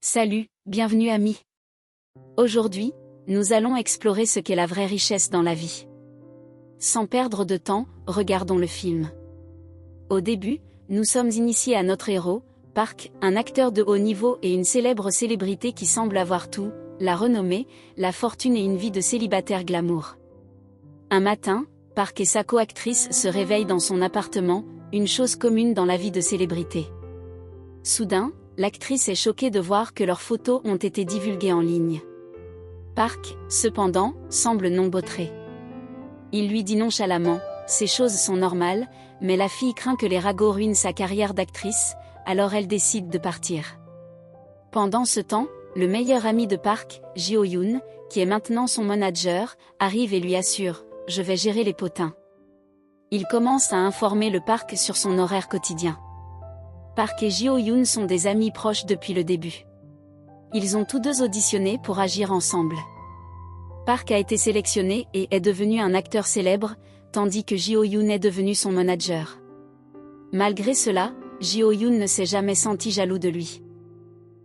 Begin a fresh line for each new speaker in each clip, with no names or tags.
Salut, bienvenue amis. Aujourd'hui, nous allons explorer ce qu'est la vraie richesse dans la vie. Sans perdre de temps, regardons le film. Au début, nous sommes initiés à notre héros, Park, un acteur de haut niveau et une célèbre célébrité qui semble avoir tout, la renommée, la fortune et une vie de célibataire glamour. Un matin, Park et sa co-actrice se réveillent dans son appartement, une chose commune dans la vie de célébrité. Soudain, l'actrice est choquée de voir que leurs photos ont été divulguées en ligne. Park, cependant, semble non bottré. Il lui dit nonchalamment, ces choses sont normales, mais la fille craint que les ragots ruinent sa carrière d'actrice, alors elle décide de partir. Pendant ce temps, le meilleur ami de Park, Ji-ho-yoon, qui est maintenant son manager, arrive et lui assure, je vais gérer les potins. Il commence à informer le Park sur son horaire quotidien. Park et Ji-ho-yoon sont des amis proches depuis le début. Ils ont tous deux auditionné pour agir ensemble. Park a été sélectionné et est devenu un acteur célèbre, tandis que Ji-ho-yoon est devenu son manager. Malgré cela, Ji-ho-yoon ne s'est jamais senti jaloux de lui.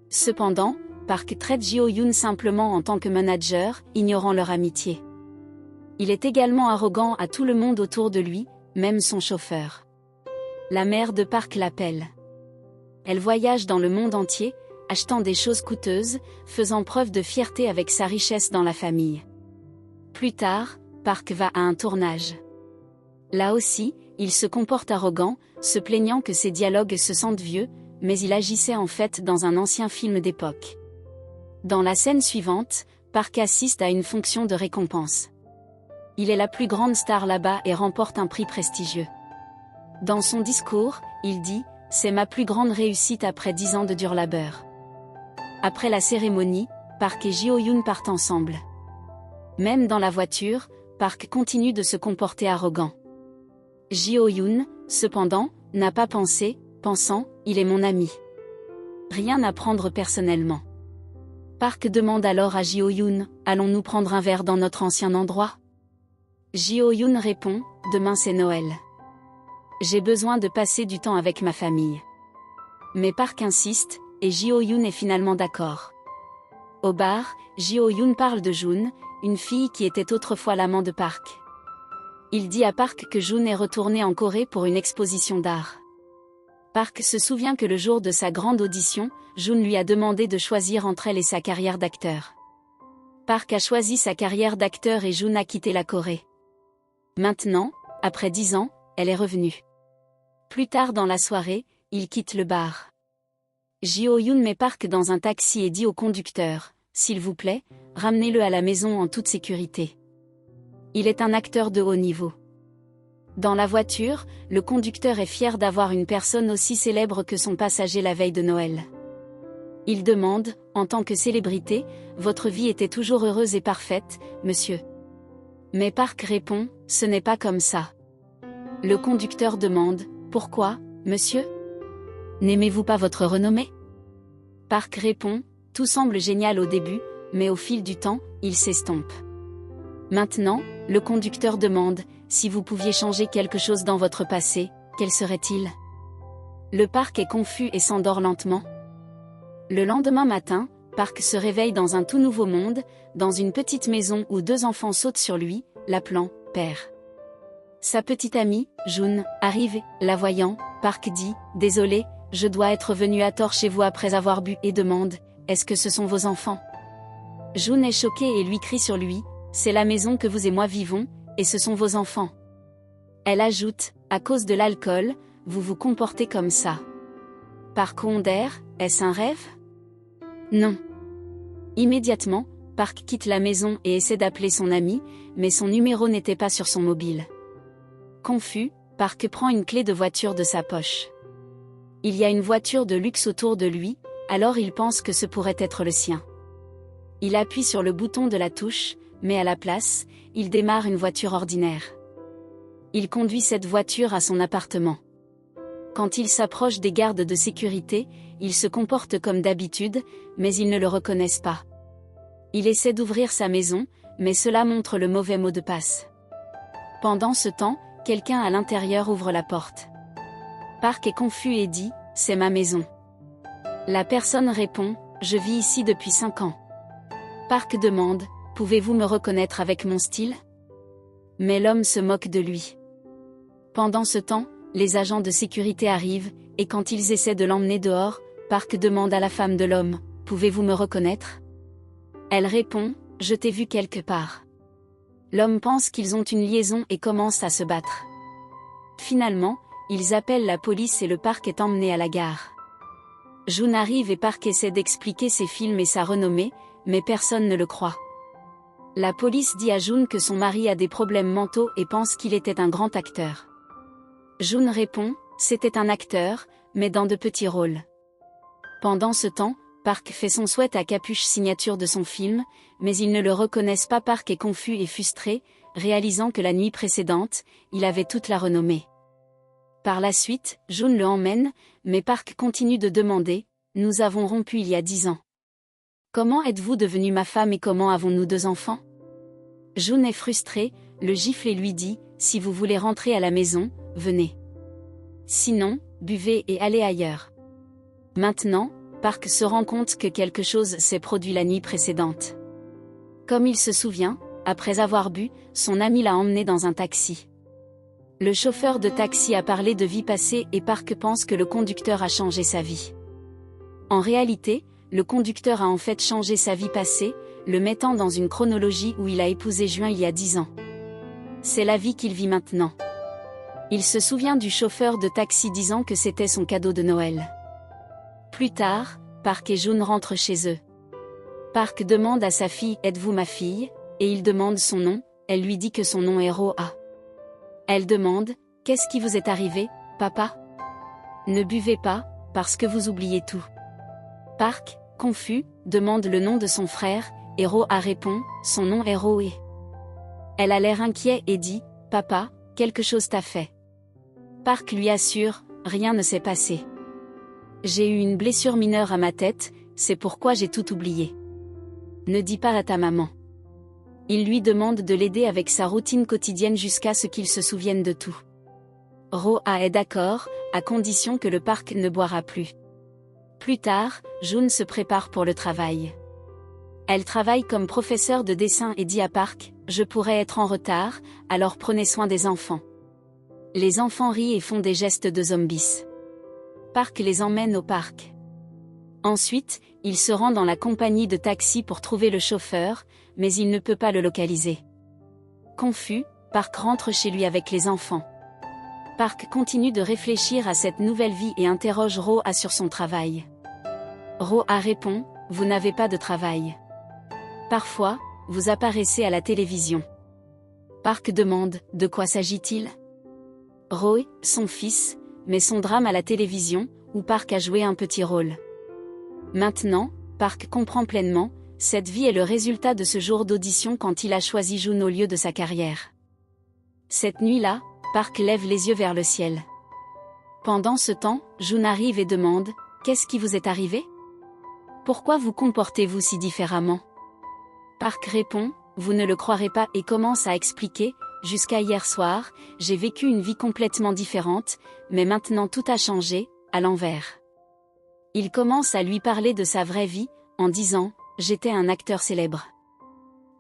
Cependant, Park traite Ji-ho-yoon simplement en tant que manager, ignorant leur amitié. Il est également arrogant à tout le monde autour de lui, même son chauffeur. La mère de Park l'appelle. Elle voyage dans le monde entier, achetant des choses coûteuses, faisant preuve de fierté avec sa richesse dans la famille. Plus tard, Park va à un tournage. Là aussi, il se comporte arrogant, se plaignant que ses dialogues se sentent vieux, mais il agissait en fait dans un ancien film d'époque. Dans la scène suivante, Park assiste à une fonction de récompense. Il est la plus grande star là-bas et remporte un prix prestigieux. Dans son discours, il dit « C'est ma plus grande réussite après 10 ans de dur labeur ». Après la cérémonie, Park et Ji-ho-yoon partent ensemble. Même dans la voiture, Park continue de se comporter arrogant. Ji-ho-yoon, cependant, n'a pas pensé, pensant « Il est mon ami ». Rien à prendre personnellement. Park demande alors à Ji-ho-yoon « Allons-nous prendre un verre dans notre ancien endroit ?» Ji-ho-yoon répond « Demain c'est Noël. J'ai besoin de passer du temps avec ma famille. » Mais Park insiste, et Ji-ho-yoon est finalement d'accord. Au bar, Ji-ho-yoon parle de Jun, une fille qui était autrefois l'amant de Park. Il dit à Park que Jun est retourné en Corée pour une exposition d'art. Park se souvient que le jour de sa grande audition, Jun lui a demandé de choisir entre elle et sa carrière d'acteur. Park a choisi sa carrière d'acteur et Jun a quitté la Corée. Maintenant, après 10 ans, elle est revenue. Plus tard dans la soirée, il quitte le bar. Ji-ho-yoon met Park dans un taxi et dit au conducteur, « S'il vous plaît, ramenez-le à la maison en toute sécurité. » Il est un acteur de haut niveau. Dans la voiture, le conducteur est fier d'avoir une personne aussi célèbre que son passager la veille de Noël. Il demande, en tant que célébrité, « Votre vie était toujours heureuse et parfaite, monsieur. » Mais Park répond, « Ce n'est pas comme ça. » Le conducteur demande, « Pourquoi, monsieur ? N'aimez-vous pas votre renommée ?» Park répond, « Tout semble génial au début, mais au fil du temps, il s'estompe. » Maintenant, le conducteur demande, « Si vous pouviez changer quelque chose dans votre passé, quel serait-il » Le Park est confus et s'endort lentement. Le lendemain matin, Park se réveille dans un tout nouveau monde, dans une petite maison où 2 enfants sautent sur lui, l'appelant « Père ». Sa petite amie, Jun, arrive, la voyant, Park dit « Désolé, je dois être venu à tort chez vous après avoir bu » et demande « Est-ce que ce sont vos enfants ?» Jun est choqué et lui crie sur lui « C'est la maison que vous et moi vivons, et ce sont vos enfants. » Elle ajoute « À cause de l'alcool, vous vous comportez comme ça. » Park pondère « Est-ce un rêve ?» Non. Immédiatement, Park quitte la maison et essaie d'appeler son ami, mais son numéro n'était pas sur son mobile. Confus, Park prend une clé de voiture de sa poche. Il y a une voiture de luxe autour de lui, alors il pense que ce pourrait être le sien. Il appuie sur le bouton de la touche, mais à la place, il démarre une voiture ordinaire. Il conduit cette voiture à son appartement. Quand il s'approche des gardes de sécurité, il se comporte comme d'habitude, mais ils ne le reconnaissent pas. Il essaie d'ouvrir sa maison, mais cela montre le mauvais mot de passe. Pendant ce temps, quelqu'un à l'intérieur ouvre la porte. Park est confus et dit « C'est ma maison ». La personne répond je vis ici depuis 5 ans. Park demande, pouvez-vous me reconnaître avec mon style? Mais l'homme se moque de lui. Pendant ce temps, les agents de sécurité arrivent, et quand ils essaient de l'emmener dehors, Park demande à la femme de l'homme, pouvez-vous me reconnaître? Elle répond, je t'ai vu quelque part. L'homme pense qu'ils ont une liaison et commence à se battre. Finalement, ils appellent la police et le Park est emmené à la gare. Jun arrive et Park essaie d'expliquer ses films et sa renommée, mais personne ne le croit. La police dit à Jun que son mari a des problèmes mentaux et pense qu'il était un grand acteur. Jun répond, c'était un acteur, mais dans de petits rôles. Pendant ce temps, Park fait son souhait à capuche signature de son film, mais ils ne le reconnaissent pas. Park est confus et frustré, réalisant que la nuit précédente, il avait toute la renommée. Par la suite, Jun le emmène, mais Park continue de demander, nous avons rompu il y a 10 ans. Comment êtes-vous devenue ma femme et comment avons-nous 2 enfants? Jun est frustré, le gifle et lui dit, si vous voulez rentrer à la maison, venez. Sinon, buvez et allez ailleurs. Maintenant, Park se rend compte que quelque chose s'est produit la nuit précédente. Comme il se souvient, après avoir bu, son ami l'a emmené dans un taxi. Le chauffeur de taxi a parlé de vie passée et Park pense que le conducteur a changé sa vie. En réalité, le conducteur a en fait changé sa vie passée, le mettant dans une chronologie où il a épousé Juin il y a 10 ans. C'est la vie qu'il vit maintenant. Il se souvient du chauffeur de taxi disant que c'était son cadeau de Noël. Plus tard, Park et Jun rentrent chez eux. Park demande à sa fille « Êtes-vous ma fille ?» et il demande son nom, elle lui dit que son nom est Roa. Elle demande « Qu'est-ce qui vous est arrivé, papa ?» Ne buvez pas, parce que vous oubliez tout. Park, confus, demande le nom de son frère, et Roa répond « Son nom est Roe. » Elle a l'air inquiet et dit « Papa, quelque chose t'a fait. » Park lui assure « Rien ne s'est passé. J'ai eu une blessure mineure à ma tête, c'est pourquoi j'ai tout oublié. Ne dis pas à ta maman. » Il lui demande de l'aider avec sa routine quotidienne jusqu'à ce qu'il se souvienne de tout. Roa est d'accord, à condition que le Park ne boira plus. Plus tard, Jun se prépare pour le travail. Elle travaille comme professeure de dessin et dit à Park, « Je pourrais être en retard, alors prenez soin des enfants. » Les enfants rient et font des gestes de zombies. Park les emmène au parc. Ensuite, il se rend dans la compagnie de taxi pour trouver le chauffeur, mais il ne peut pas le localiser. Confus, Park rentre chez lui avec les enfants. Park continue de réfléchir à cette nouvelle vie et interroge Roa sur son travail. Roa répond, « Vous n'avez pas de travail. Parfois, vous apparaissez à la télévision. » Park demande, « De quoi s'agit-il ?» Roe, son fils, met son drame à la télévision, où Park a joué un petit rôle. Maintenant, Park comprend pleinement, cette vie est le résultat de ce jour d'audition quand il a choisi Jun au lieu de sa carrière. Cette nuit-là, Park lève les yeux vers le ciel. Pendant ce temps, Jun arrive et demande, « Qu'est-ce qui vous est arrivé? Pourquoi vous comportez-vous si différemment ?» Park répond, « Vous ne le croirez pas » et commence à expliquer, « Jusqu'à hier soir, j'ai vécu une vie complètement différente, mais maintenant tout a changé, à l'envers. » Il commence à lui parler de sa vraie vie, en disant, « J'étais un acteur célèbre.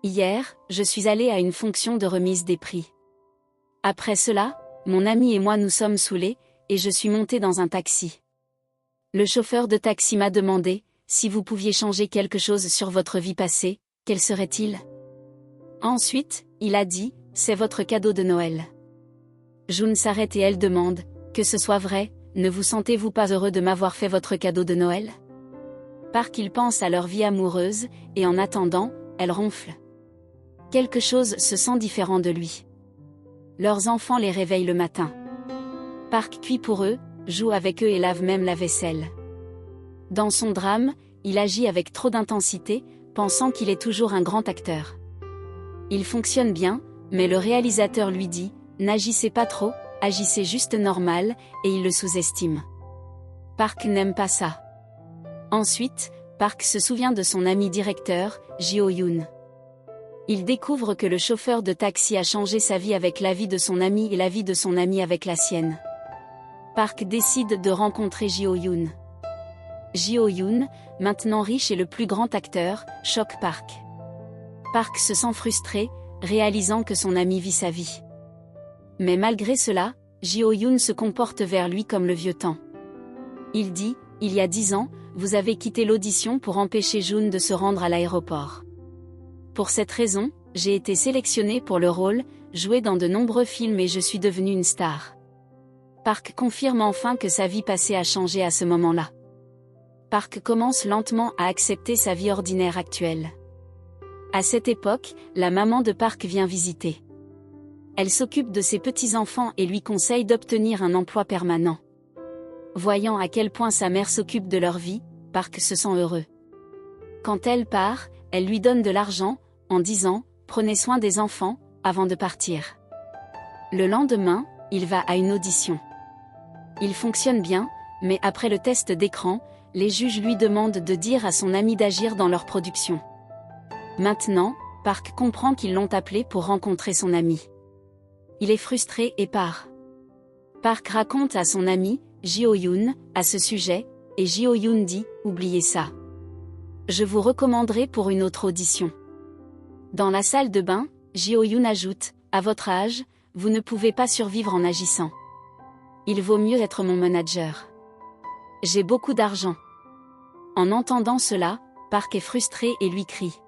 Hier, je suis allé à une fonction de remise des prix. Après cela, mon ami et moi nous sommes saoulés, et je suis monté dans un taxi. Le chauffeur de taxi m'a demandé, si vous pouviez changer quelque chose sur votre vie passée, quel serait-il? Ensuite, il a dit, c'est votre cadeau de Noël. » Jun s'arrête et elle demande, que ce soit vrai, ne vous sentez-vous pas heureux de m'avoir fait votre cadeau de Noël? Park il pense à leur vie amoureuse, et en attendant, elle ronfle. Quelque chose se sent différent de lui. Leurs enfants les réveillent le matin. Park cuit pour eux, joue avec eux et lave même la vaisselle. Dans son drame, il agit avec trop d'intensité, pensant qu'il est toujours un grand acteur. Il fonctionne bien, mais le réalisateur lui dit, n'agissez pas trop, agissez juste normal, et il le sous-estime. Park n'aime pas ça. Ensuite, Park se souvient de son ami directeur, Jo-yoon. Il découvre que le chauffeur de taxi a changé sa vie avec la vie de son ami et la vie de son ami avec la sienne. Park décide de rencontrer Jo-yoon. Ji-Oh-yoon, maintenant riche et le plus grand acteur, choque Park. Park se sent frustré, réalisant que son ami vit sa vie. Mais malgré cela, Ji-Oh-yoon se comporte vers lui comme le vieux temps. Il dit, il y a 10 ans, vous avez quitté l'audition pour empêcher Jun de se rendre à l'aéroport. Pour cette raison, j'ai été sélectionné pour le rôle, joué dans de nombreux films et je suis devenu une star. Park confirme enfin que sa vie passée a changé à ce moment-là. Park commence lentement à accepter sa vie ordinaire actuelle. À cette époque, la maman de Park vient visiter. Elle s'occupe de ses petits-enfants et lui conseille d'obtenir un emploi permanent. Voyant à quel point sa mère s'occupe de leur vie, Park se sent heureux. Quand elle part, elle lui donne de l'argent, en disant « Prenez soin des enfants » avant de partir. Le lendemain, il va à une audition. Il fonctionne bien, mais après le test d'écran, les juges lui demandent de dire à son ami d'agir dans leur production. Maintenant, Park comprend qu'ils l'ont appelé pour rencontrer son ami. Il est frustré et part. Park raconte à son ami, Ji-Oh-yoon, à ce sujet, et Ji-Oh-yoon dit « Oubliez ça. Je vous recommanderai pour une autre audition. » Dans la salle de bain, Ji-Oh-yoon ajoute « À votre âge, vous ne pouvez pas survivre en agissant. Il vaut mieux être mon manager. J'ai beaucoup d'argent. » En entendant cela, Park est frustré et lui crie.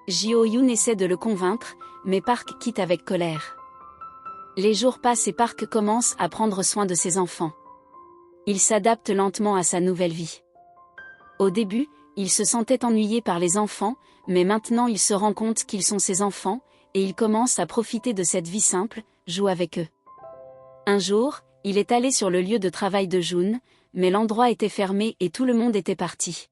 Ji-Oh-yoon essaie de le convaincre, mais Park quitte avec colère. Les jours passent et Park commence à prendre soin de ses enfants. Il s'adapte lentement à sa nouvelle vie. Au début, il se sentait ennuyé par les enfants, mais maintenant il se rend compte qu'ils sont ses enfants, et il commence à profiter de cette vie simple, joue avec eux. Un jour, il est allé sur le lieu de travail de Jun, mais l'endroit était fermé et tout le monde était parti.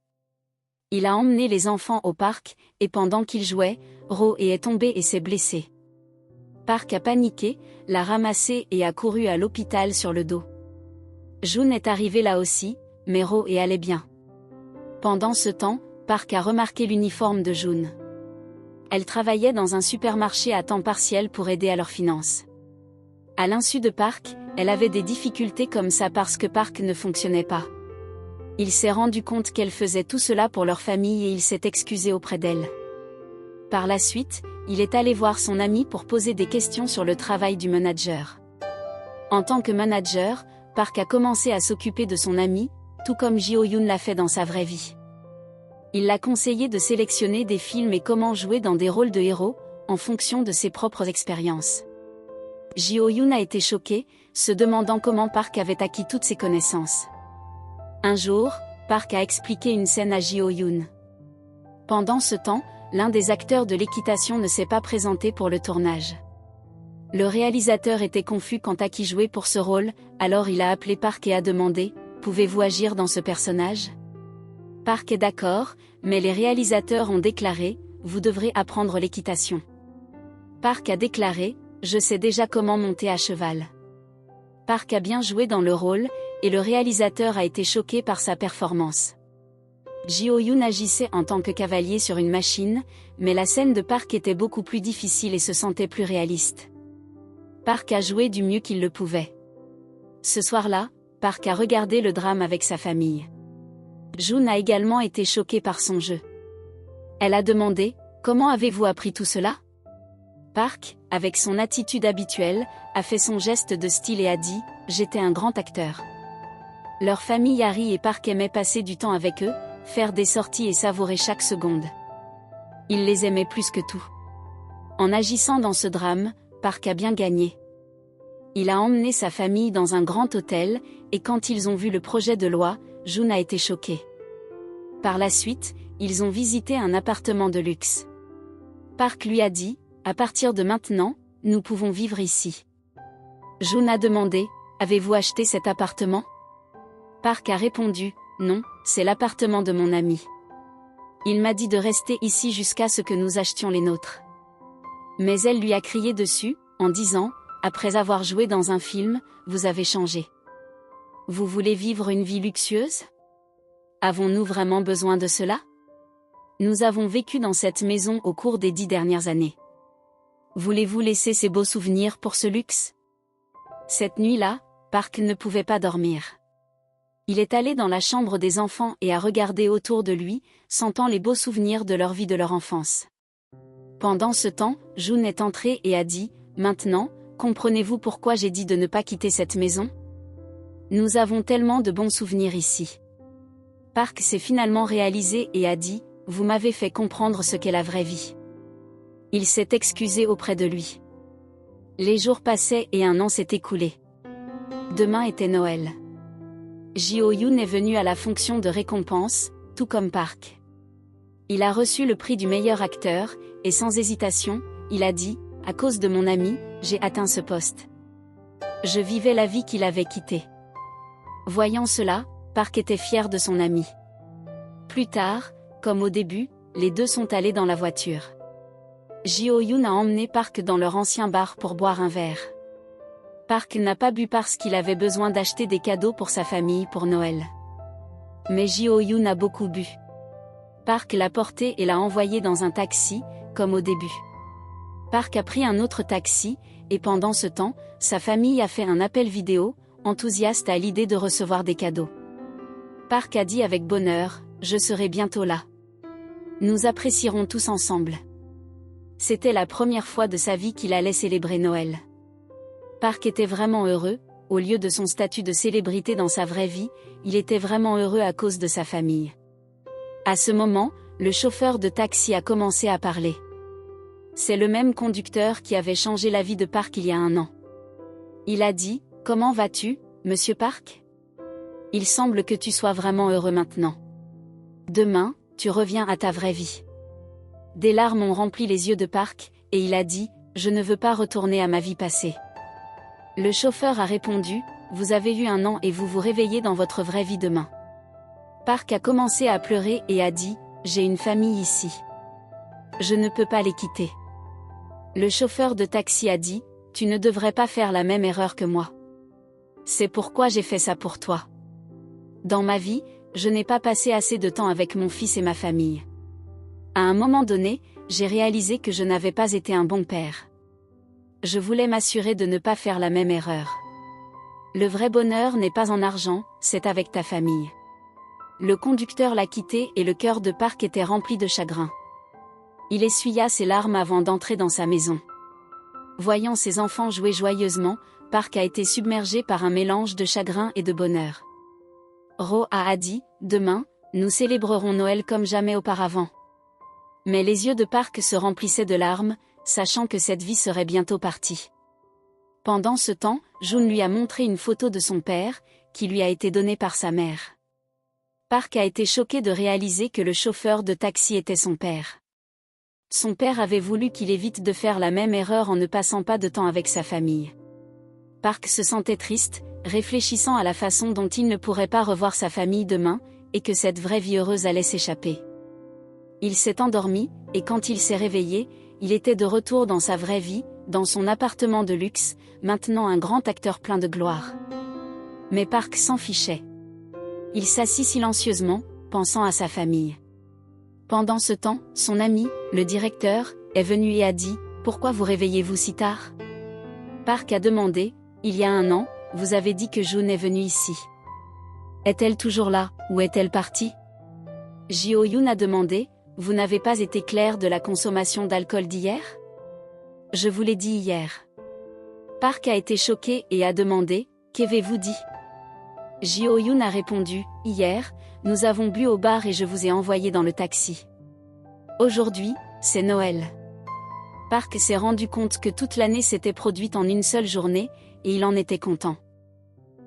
Il a emmené les enfants au parc, et pendant qu'ils jouaient, Ro est tombé et s'est blessé. Park a paniqué, l'a ramassé et a couru à l'hôpital sur le dos. Jun est arrivé là aussi, mais Ro allait bien. Pendant ce temps, Park a remarqué l'uniforme de Jun. Elle travaillait dans un supermarché à temps partiel pour aider à leurs finances. À l'insu de Park, elle avait des difficultés comme ça parce que Park ne fonctionnait pas. Il s'est rendu compte qu'elle faisait tout cela pour leur famille et il s'est excusé auprès d'elle. Par la suite, il est allé voir son ami pour poser des questions sur le travail du manager. En tant que manager, Park a commencé à s'occuper de son ami, tout comme Ji-Oh-yoon l'a fait dans sa vraie vie. Il l'a conseillé de sélectionner des films et comment jouer dans des rôles de héros, en fonction de ses propres expériences. Ji-Oh-yoon a été choqué, se demandant comment Park avait acquis toutes ses connaissances. Un jour, Park a expliqué une scène à Ji-Oh-yoon. Pendant ce temps, l'un des acteurs de l'équitation ne s'est pas présenté pour le tournage. Le réalisateur était confus quant à qui jouer pour ce rôle, alors il a appelé Park et a demandé « Pouvez-vous agir dans ce personnage ?» Park est d'accord, mais les réalisateurs ont déclaré « Vous devrez apprendre l'équitation. » Park a déclaré « Je sais déjà comment monter à cheval. » Park a bien joué dans le rôle, et le réalisateur a été choqué par sa performance. Ji-Oh-yoon agissait en tant que cavalier sur une machine, mais la scène de Park était beaucoup plus difficile et se sentait plus réaliste. Park a joué du mieux qu'il le pouvait. Ce soir-là, Park a regardé le drame avec sa famille. Jun a également été choquée par son jeu. Elle a demandé « Comment avez-vous appris tout cela ?» Park, avec son attitude habituelle, a fait son geste de style et a dit « J'étais un grand acteur. » Leur famille Harry et Park aimaient passer du temps avec eux, faire des sorties et savourer chaque seconde. Ils les aimaient plus que tout. En agissant dans ce drame, Park a bien gagné. Il a emmené sa famille dans un grand hôtel, et quand ils ont vu le projet de loi, Jun a été choqué. Par la suite, ils ont visité un appartement de luxe. Park lui a dit « À partir de maintenant, nous pouvons vivre ici. » Jun a demandé « Avez-vous acheté cet appartement ?» Park a répondu « Non, c'est l'appartement de mon ami. Il m'a dit de rester ici jusqu'à ce que nous achetions les nôtres. » Mais elle lui a crié dessus, en disant « Après avoir joué dans un film, vous avez changé. Vous voulez vivre une vie luxueuse ? Avons-nous vraiment besoin de cela ? Nous avons vécu dans cette maison au cours des 10 dernières années. Voulez-vous laisser ces beaux souvenirs pour ce luxe ? » Cette nuit-là, Park ne pouvait pas dormir. Il est allé dans la chambre des enfants et a regardé autour de lui, sentant les beaux souvenirs de leur vie de leur enfance. Pendant ce temps, June est entrée et a dit « Maintenant, comprenez-vous pourquoi j'ai dit de ne pas quitter cette maison ? Nous avons tellement de bons souvenirs ici. » Park s'est finalement réalisé et a dit « Vous m'avez fait comprendre ce qu'est la vraie vie. » Il s'est excusé auprès de lui. Les jours passaient et un an s'est écoulé. Demain était Noël. Jo-yoon est venu à la fonction de récompense, tout comme Park. Il a reçu le prix du meilleur acteur, et sans hésitation, il a dit « À cause de mon ami, j'ai atteint ce poste. » Je vivais la vie qu'il avait quittée. Voyant cela, Park était fier de son ami. Plus tard, comme au début, les deux sont allés dans la voiture. Jo-yoon a emmené Park dans leur ancien bar pour boire un verre. Park n'a pas bu parce qu'il avait besoin d'acheter des cadeaux pour sa famille pour Noël. Mais Jo-yoon a beaucoup bu. Park l'a porté et l'a envoyé dans un taxi, comme au début. Park a pris un autre taxi, et pendant ce temps, sa famille a fait un appel vidéo, enthousiaste à l'idée de recevoir des cadeaux. Park a dit avec bonheur « Je serai bientôt là. Nous apprécierons tous ensemble. » C'était la première fois de sa vie qu'il allait célébrer Noël. Park était vraiment heureux, au lieu de son statut de célébrité dans sa vraie vie, il était vraiment heureux à cause de sa famille. À ce moment, le chauffeur de taxi a commencé à parler. C'est le même conducteur qui avait changé la vie de Park il y a un an. Il a dit « Comment vas-tu, monsieur Park ? Il semble que tu sois vraiment heureux maintenant. Demain, tu reviens à ta vraie vie. » Des larmes ont rempli les yeux de Park, et il a dit « Je ne veux pas retourner à ma vie passée. » Le chauffeur a répondu « Vous avez eu un an et vous vous réveillez dans votre vraie vie demain. » Park a commencé à pleurer et a dit « J'ai une famille ici. Je ne peux pas les quitter. » Le chauffeur de taxi a dit « Tu ne devrais pas faire la même erreur que moi. C'est pourquoi j'ai fait ça pour toi. Dans ma vie, je n'ai pas passé assez de temps avec mon fils et ma famille. À un moment donné, j'ai réalisé que je n'avais pas été un bon père. Je voulais m'assurer de ne pas faire la même erreur. Le vrai bonheur n'est pas en argent, c'est avec ta famille. » Le conducteur l'a quitté et le cœur de Park était rempli de chagrin. Il essuya ses larmes avant d'entrer dans sa maison. Voyant ses enfants jouer joyeusement, Park a été submergé par un mélange de chagrin et de bonheur. Ro a dit « Demain, nous célébrerons Noël comme jamais auparavant. » Mais les yeux de Park se remplissaient de larmes, sachant que cette vie serait bientôt partie. Pendant ce temps, June lui a montré une photo de son père, qui lui a été donnée par sa mère. Park a été choqué de réaliser que le chauffeur de taxi était son père. Son père avait voulu qu'il évite de faire la même erreur en ne passant pas de temps avec sa famille. Park se sentait triste, réfléchissant à la façon dont il ne pourrait pas revoir sa famille demain, et que cette vraie vie heureuse allait s'échapper. Il s'est endormi, et quand il s'est réveillé, il était de retour dans sa vraie vie, dans son appartement de luxe, maintenant un grand acteur plein de gloire. Mais Park s'en fichait. Il s'assit silencieusement, pensant à sa famille. Pendant ce temps, son ami, le directeur, est venu et a dit « Pourquoi vous réveillez-vous si tard ?» Park a demandé « Il y a un an, vous avez dit que June est venue ici. Est-elle toujours là, ou est-elle partie ?» Jo-yoon a demandé « Vous n'avez pas été clair de la consommation d'alcool d'hier ? » « Je vous l'ai dit hier. » Park a été choqué et a demandé « Qu'avez-vous dit ?» Jo-yoon a répondu « Hier, nous avons bu au bar et je vous ai envoyé dans le taxi. Aujourd'hui, c'est Noël. » Park s'est rendu compte que toute l'année s'était produite en une seule journée, et il en était content.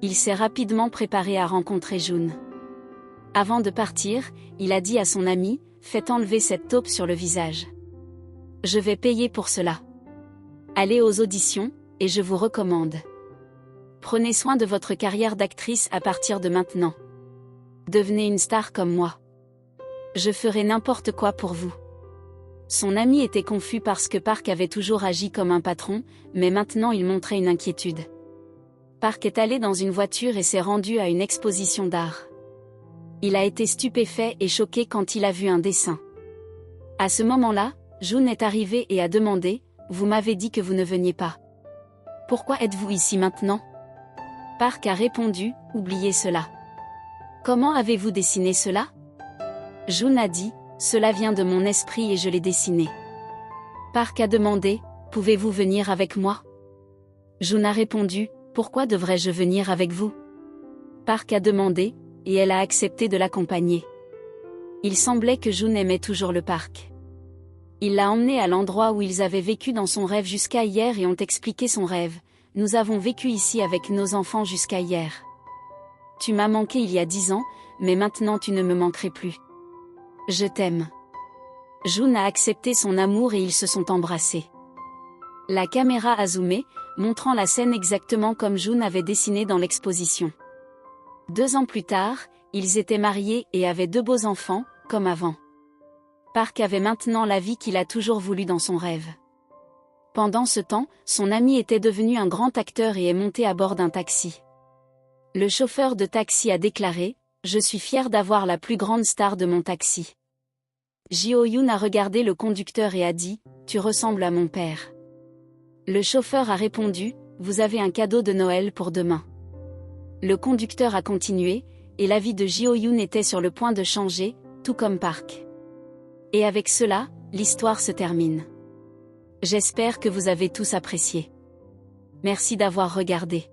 Il s'est rapidement préparé à rencontrer June. Avant de partir, il a dit à son ami « Faites enlever cette taupe sur le visage. Je vais payer pour cela. Allez aux auditions, et je vous recommande. Prenez soin de votre carrière d'actrice à partir de maintenant. Devenez une star comme moi. Je ferai n'importe quoi pour vous. » Son ami était confus parce que Park avait toujours agi comme un patron, mais maintenant il montrait une inquiétude. Park est allé dans une voiture et s'est rendu à une exposition d'art. Il a été stupéfait et choqué quand il a vu un dessin. À ce moment-là, June est arrivée et a demandé « Vous m'avez dit que vous ne veniez pas. Pourquoi êtes-vous ici maintenant ?» Park a répondu « Oubliez cela. Comment avez-vous dessiné cela? Jun a dit, cela vient de mon esprit et je l'ai dessiné. Park a demandé, pouvez-vous venir avec moi? Jun a répondu, pourquoi devrais-je venir avec vous? Park a demandé, et elle a accepté de l'accompagner. Il semblait que Jun aimait toujours le parc. Il l'a emmené à l'endroit où ils avaient vécu dans son rêve jusqu'à hier et ont expliqué son rêve. Nous avons vécu ici avec nos enfants jusqu'à hier. Tu m'as manqué il y a 10 ans, mais maintenant tu ne me manquerais plus. Je t'aime. Jun a accepté son amour et ils se sont embrassés. La caméra a zoomé, montrant la scène exactement comme Jun avait dessiné dans l'exposition. 2 ans plus tard, ils étaient mariés et avaient 2 beaux enfants, comme avant. Park avait maintenant la vie qu'il a toujours voulu dans son rêve. Pendant ce temps, son ami était devenu un grand acteur et est monté à bord d'un taxi. Le chauffeur de taxi a déclaré, « Je suis fier d'avoir la plus grande star de mon taxi. » Jo-yoon a regardé le conducteur et a dit, « Tu ressembles à mon père. » Le chauffeur a répondu, « Vous avez un cadeau de Noël pour demain. » Le conducteur a continué, et la vie de Jo-yoon était sur le point de changer, tout comme Park. Et avec cela, l'histoire se termine. J'espère que vous avez tous apprécié. Merci d'avoir regardé.